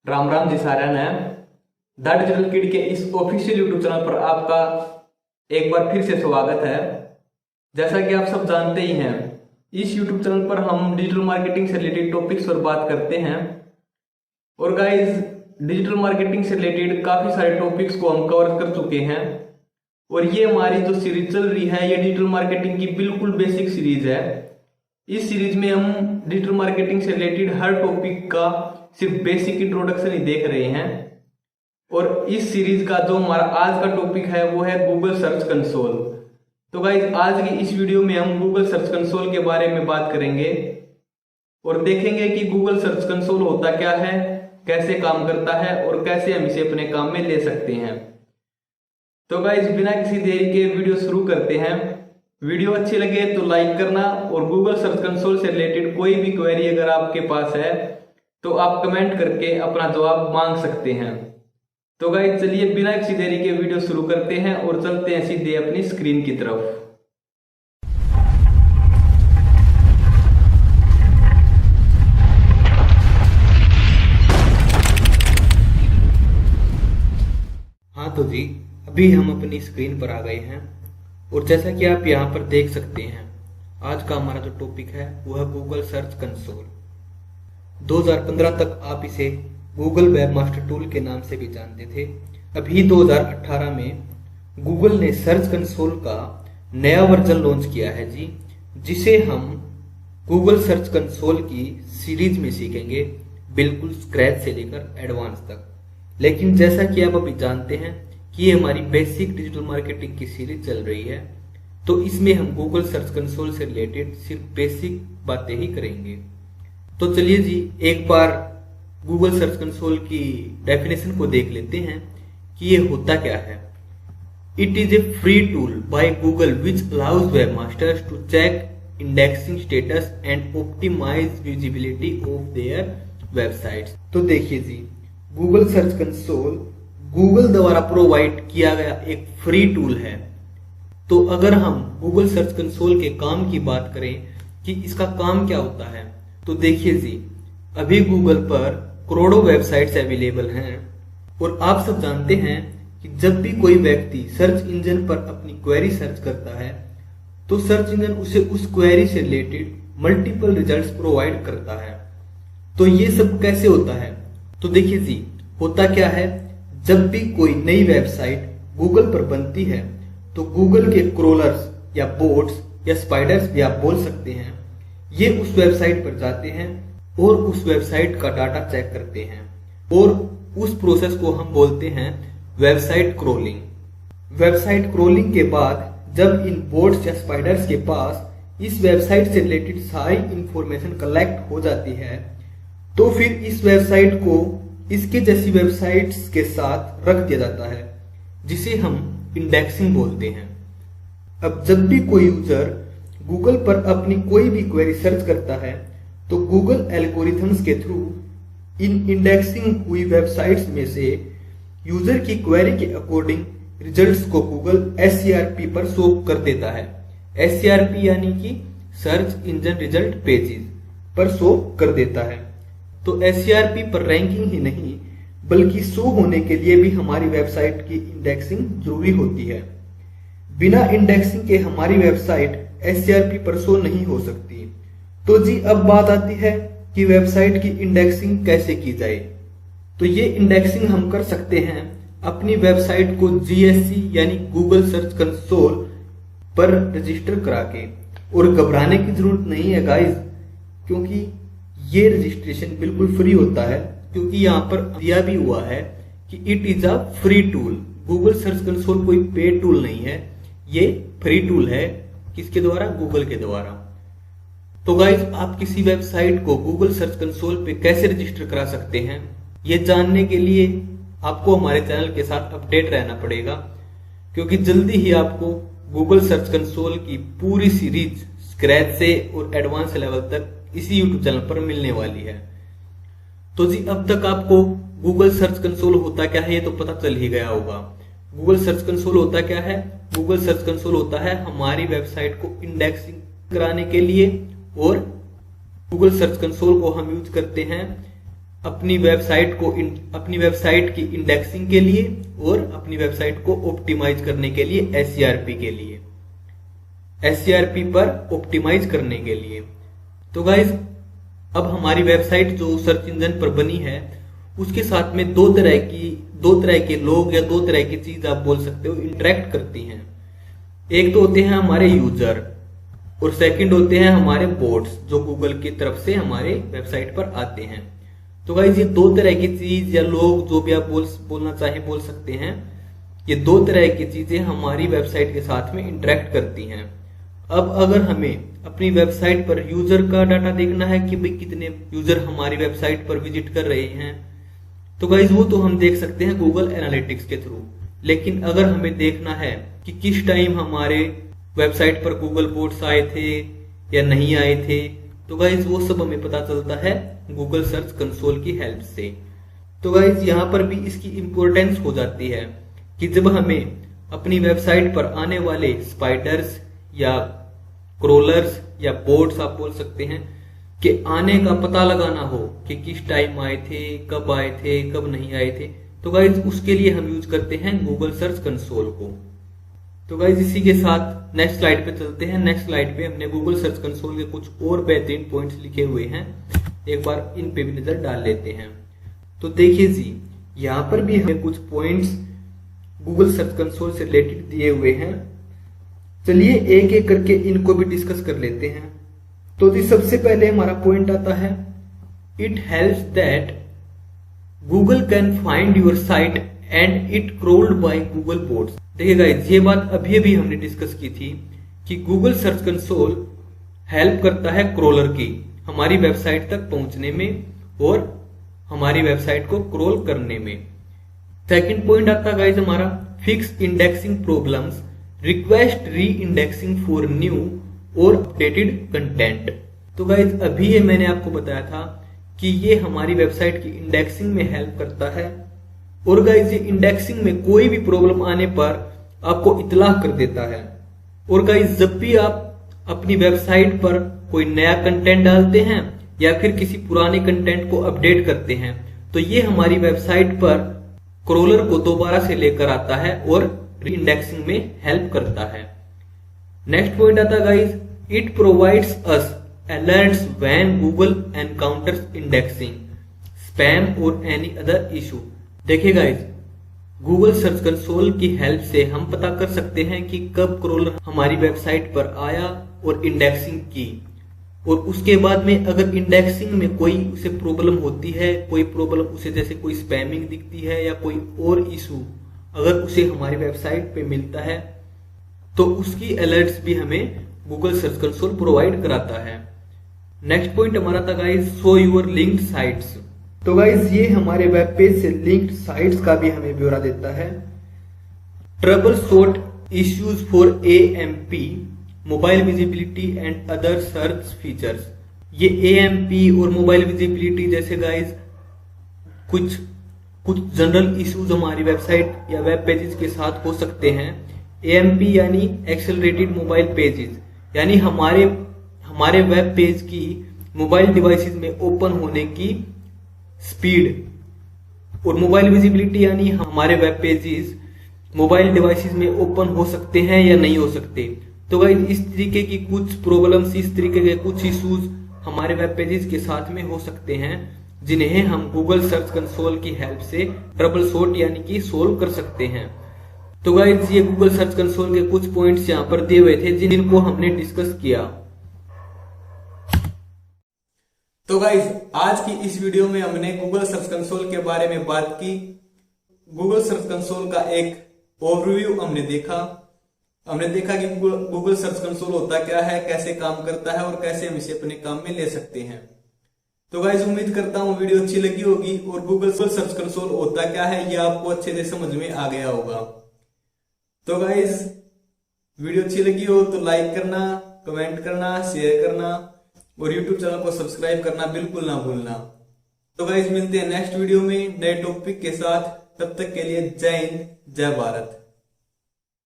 राम राम जी सारण है। The digital kid के इस ऑफिशियल यूट्यूब चैनल पर आपका एक बार फिर से स्वागत है। जैसा कि आप सब जानते ही हैं, इस यूट्यूब चैनल पर हम डिजिटल मार्केटिंग से रिलेटेड टॉपिक्स पर बात करते हैं। और गाइस, डिजिटल मार्केटिंग से रिलेटेड काफ़ी सारे टॉपिक्स को हम कवर कर चुके हैं और ये हमारी जो सीरीज चल रही है, ये डिजिटल मार्केटिंग की बिल्कुल बेसिक सीरीज है। इस सीरीज में हम डिजिटल मार्केटिंग से रिलेटेड हर टॉपिक का सिर्फ बेसिक इंट्रोडक्शन ही देख रहे हैं। और इस सीरीज का जो हमारा आज का टॉपिक है वो है गूगल सर्च कंसोल। तो गाइज, आज की इस वीडियो में हम गूगल सर्च कंसोल के बारे में बात करेंगे और देखेंगे कि गूगल सर्च कंसोल होता क्या है, कैसे काम करता है और कैसे हम इसे अपने काम में ले सकते हैं। तो गाइज, बिना किसी देरी के वीडियो शुरू करते हैं। वीडियो अच्छी लगे तो लाइक करना और गूगल सर्च कंसोल से रिलेटेड कोई भी क्वेरी अगर आपके पास है तो आप कमेंट करके अपना जवाब मांग सकते हैं। तो गाइस, चलिए बिना किसी देरी के वीडियो शुरू करते हैं और चलते हैं सीधे अपनी स्क्रीन की तरफ। हाँ तो जी, अभी हम अपनी स्क्रीन पर आ गए हैं और जैसा कि आप यहाँ पर देख सकते हैं, आज का हमारा जो टॉपिक है वो है गूगल सर्च कंसोल। 2015 तक आप इसे गूगल वेबमास्टर टूल के नाम से भी जानते थे। अभी 2018 में गूगल ने सर्च कंसोल का नया वर्जन लॉन्च किया है जी, जिसे हम गूगल सर्च कंसोल की सीरीज में सीखेंगे, बिल्कुल स्क्रैच से लेकर एडवांस तक। लेकिन जैसा कि आप अभी जानते हैं कि ये हमारी बेसिक डिजिटल मार्केटिंग की सीरीज चल रही है, तो इसमें हम गूगल सर्च कंसोल से रिलेटेड सिर्फ बेसिक बातें ही करेंगे। तो चलिए जी, एक बार गूगल सर्च कंसोल की डेफिनेशन को देख लेते हैं कि ये होता क्या है। It is a free tool by Google which allows webmasters to check indexing status and optimise visibility of their websites. तो देखिए जी, गूगल सर्च कंसोल गूगल द्वारा प्रोवाइड किया गया एक फ्री टूल है। तो अगर हम गूगल सर्च कंसोल के काम की बात करें कि इसका काम क्या होता है, तो देखिए जी, अभी गूगल पर करोड़ों वेबसाइट्स अवेलेबल हैं और आप सब जानते हैं कि जब भी कोई व्यक्ति सर्च इंजन पर अपनी क्वेरी सर्च करता है तो सर्च इंजन उसे उस क्वेरी से रिलेटेड मल्टीपल रिजल्ट्स प्रोवाइड करता है। तो ये सब कैसे होता है, तो देखिए जी, होता क्या है, जब भी कोई नई वेबसाइट गूगल पर बनती है तो गूगल के क्रोलर्स या बोट्स या स्पाइडर्स भी आप बोल सकते हैं, ये उस वेबसाइट पर जाते हैं और उस वेबसाइट का डाटा चेक करते हैं और उस प्रोसेस को हम बोलते हैं वेबसाइट क्रोलिंग। वेबसाइट क्रोलिंग के बाद जब इन बोट्स या स्पाइडर्स के पास इस वेबसाइट से रिलेटेड सारी इंफॉर्मेशन कलेक्ट हो जाती है, तो फिर इस वेबसाइट को इसके जैसी वेबसाइट्स के साथ रख दिया जाता है, जिसे हम इंडेक्सिंग बोलते हैं। अब जब भी कोई यूजर गूगल पर अपनी कोई भी क्वेरी सर्च करता है तो गूगल एल्गोरिथम्स के थ्रू इन इंडेक्सिंग हुई वेबसाइट्स में से यूजर की क्वेरी के अकॉर्डिंग रिजल्ट्स को गूगल SERP पर शो कर देता है। SERP यानी कि सर्च इंजन रिजल्ट पेजेस पर शो कर देता है। तो SERP पर रैंकिंग ही नहीं बल्कि शो होने के लिए भी हमारी वेबसाइट की इंडेक्सिंग जरूरी होती है। बिना इंडेक्सिंग के हमारी वेबसाइट SERP पर शो नहीं हो सकती। तो जी, अब बात आती है कि वेबसाइट की इंडेक्सिंग कैसे की जाए। तो ये इंडेक्सिंग हम कर सकते हैं अपनी वेबसाइट को GSC यानी गूगल सर्च कंसोल पर रजिस्टर करा के। और घबराने की जरूरत नहीं है गाइस, क्योंकि ये रजिस्ट्रेशन बिल्कुल फ्री होता है, क्योंकि यहाँ पर दिया भी हुआ है कि it is a free tool. Google Search console कोई पेड टूल नहीं है, ये फ्री टूल है। किसके द्वारा? गूगल के द्वारा। तो गाइज, आप किसी वेबसाइट को गूगल सर्च कंसोल पे कैसे रजिस्टर करा सकते हैं, ये जानने के लिए आपको हमारे चैनल के साथ अपडेट रहना पड़ेगा, क्योंकि जल्दी ही आपको गूगल सर्च कंसोल की पूरी सीरीज स्क्रैच से और एडवांस लेवल तक इसी यूट्यूब चैनल पर मिलने वाली है। तो जी, अब तक आपको गूगल सर्च कंसोल होता क्या है ये तो पता चल ही गया होगा। गूगल सर्च कंसोल होता क्या है? गूगल सर्च कंसोल होता है हमारी वेबसाइट को इंडेक्सिंग कराने के लिए, और गूगल सर्च कंसोल को हम यूज करते हैं अपनी वेबसाइट की इंडेक्सिंग के लिए और अपनी वेबसाइट को ऑप्टिमाइज करने के लिए एससीआरपी पर ऑप्टिमाइज करने के लिए। तो गाइज अब हमारी वेबसाइट जो सर्च इंजन पर बनी है उसके साथ में दो तरह के लोग या दो तरह की चीज आप बोल सकते हो इंटरेक्ट करती हैं। एक तो होते हैं हमारे यूजर और सेकंड होते हैं हमारे बोट्स जो गूगल की तरफ से हमारे वेबसाइट पर आते हैं। तो गाइस ये दो तरह की चीज या लोग जो भी आप बोलना चाहे बोल सकते हैं, ये दो तरह की चीजें हमारी वेबसाइट के साथ में इंटरेक्ट करती हैं। अब अगर हमें अपनी वेबसाइट पर यूजर का डाटा देखना है कि भाई कितने यूजर हमारी वेबसाइट पर विजिट कर रहे हैं, तो गाइज वो तो हम देख सकते हैं गूगल एनालिटिक्स के थ्रू। लेकिन अगर हमें देखना है कि किस टाइम हमारे वेबसाइट पर गूगल बोट्स आए थे या नहीं आए थे, तो गाइज वो सब हमें पता चलता है गूगल सर्च कंसोल की हेल्प से। तो गाइज यहाँ पर भी इसकी इंपॉर्टेंस हो जाती है कि जब हमें अपनी वेबसाइट पर आने वाले स्पाइडर्स या क्रोलर्स या बोट्स आप बोल सकते हैं कि आने का पता लगाना हो कि किस टाइम आए थे, कब नहीं आए थे, तो गाइज उसके लिए हम यूज करते हैं गूगल सर्च कंसोल को। तो गाइज इसी के साथ नेक्स्ट स्लाइड पे चलते हैं। नेक्स्ट स्लाइड पे हमने गूगल सर्च कंसोल के कुछ और बेहतरीन पॉइंट्स लिखे हुए हैं, एक बार इन पे भी नजर डाल लेते हैं। तो देखिए जी, यहाँ पर भी हमें कुछ पॉइंट्स गूगल सर्च कंसोल से रिलेटेड दिए हुए हैं। चलिए एक एक करके इनको भी डिस्कस कर लेते हैं। तो जी सबसे पहले हमारा पॉइंट आता है, it helps that Google can find your site and it crawled by Google bots. देखिए गाइस, ये बात अभी हमने डिस्कस की थी कि गूगल सर्च कंसोल हेल्प करता है क्रोलर की हमारी वेबसाइट तक पहुंचने में और हमारी वेबसाइट को क्रोल करने में। सेकंड पॉइंट आता है गाइस हमारा, फिक्स इंडेक्सिंग प्रॉब्लम्स, रिक्वेस्ट री इंडेक्सिंग फॉर न्यू और अपडेटेड कंटेंट। तो गाइस अभी ये मैंने आपको बताया था कि ये हमारी वेबसाइट की इंडेक्सिंग में हेल्प करता है। और गाइस ये इंडेक्सिंग में कोई भी प्रॉब्लम आने पर आपको इतला कर देता है। और गाइस जब भी आप अपनी वेबसाइट पर कोई नया कंटेंट डालते हैं या फिर किसी पुराने कंटेंट को अपडेट करते हैं, तो ये हमारी वेबसाइट पर क्रोलर को दोबारा से लेकर आता है और इंडेक्सिंग में हेल्प करता है। नेक्स्ट पॉइंट आता है guys, it provides us alerts when Google encounters indexing, spam और एनी अदर इशू। देखिए गाइस, गूगल सर्च कंसोल की हेल्प से हम पता कर सकते हैं कि कब क्रोलर हमारी वेबसाइट पर आया और इंडेक्सिंग की, और उसके बाद में अगर इंडेक्सिंग में कोई उसे प्रॉब्लम होती है, कोई प्रॉब्लम उसे जैसे कोई स्पैमिंग दिखती है या कोई और इशू अगर उसे हमारी वेबसाइट पे मिलता है, तो उसकी अलर्ट्स भी हमें गूगल सर्च कंसोल प्रोवाइड कराता है। नेक्स्ट पॉइंट हमारा था guys, show your linked sites. तो गाइस ये हमारे वेब पेज से लिंक्ड साइट्स का भी हमें ब्यौरा देता है। Trouble shot issues for AMP, mobile visibility and other search features. ये AMP और मोबाइल विजिबिलिटी जैसे गाइस कुछ जनरल इश्यूज हमारी वेबसाइट या वेब पेजेस के साथ हो सकते हैं। AMP यानी एक्सेलरेटेड मोबाइल पेजेस, यानी हमारे वेब पेज की मोबाइल डिवाइसेस में ओपन होने की स्पीड, और मोबाइल विजिबिलिटी यानी हमारे वेब पेजेस मोबाइल डिवाइसेस में ओपन हो सकते हैं या नहीं हो सकते। तो गाइस इस तरीके की कुछ प्रॉब्लम्स, इस तरीके के कुछ इश्यूज हमारे वेब पेजेस के साथ में हो सकते हैं, जिन्हें हम गूगल सर्च कंसोल की हेल्प से ट्रबल शॉट यानी कि सोल्व कर सकते हैं। तो गाइस ये गूगल सर्च कंसोल के कुछ पॉइंट्स यहाँ पर दिए हुए थे जिनको हमने डिस्कस किया। तो गाइस आज की इस वीडियो में हमने गूगल सर्च कंसोल के बारे में बात की। गूगल सर्च कंसोल का एक ओवरव्यू हमने देखा कि गूगल सर्च कंसोल होता क्या है, कैसे काम करता है और कैसे हम इसे अपने काम में ले सकते हैं। तो गाइस उम्मीद करता हूँ वीडियो अच्छी लगी होगी और गूगल सर्च कंसोल होता क्या है ये आपको अच्छे से समझ में आ गया होगा। तो गाइस वीडियो अच्छी लगी हो तो लाइक करना, कमेंट करना, शेयर करना और YouTube चैनल को सब्सक्राइब करना बिल्कुल ना भूलना। तो गाइस मिलते हैं नेक्स्ट वीडियो में नए टॉपिक के साथ, तब तक के लिए जय हिंद, जय भारत।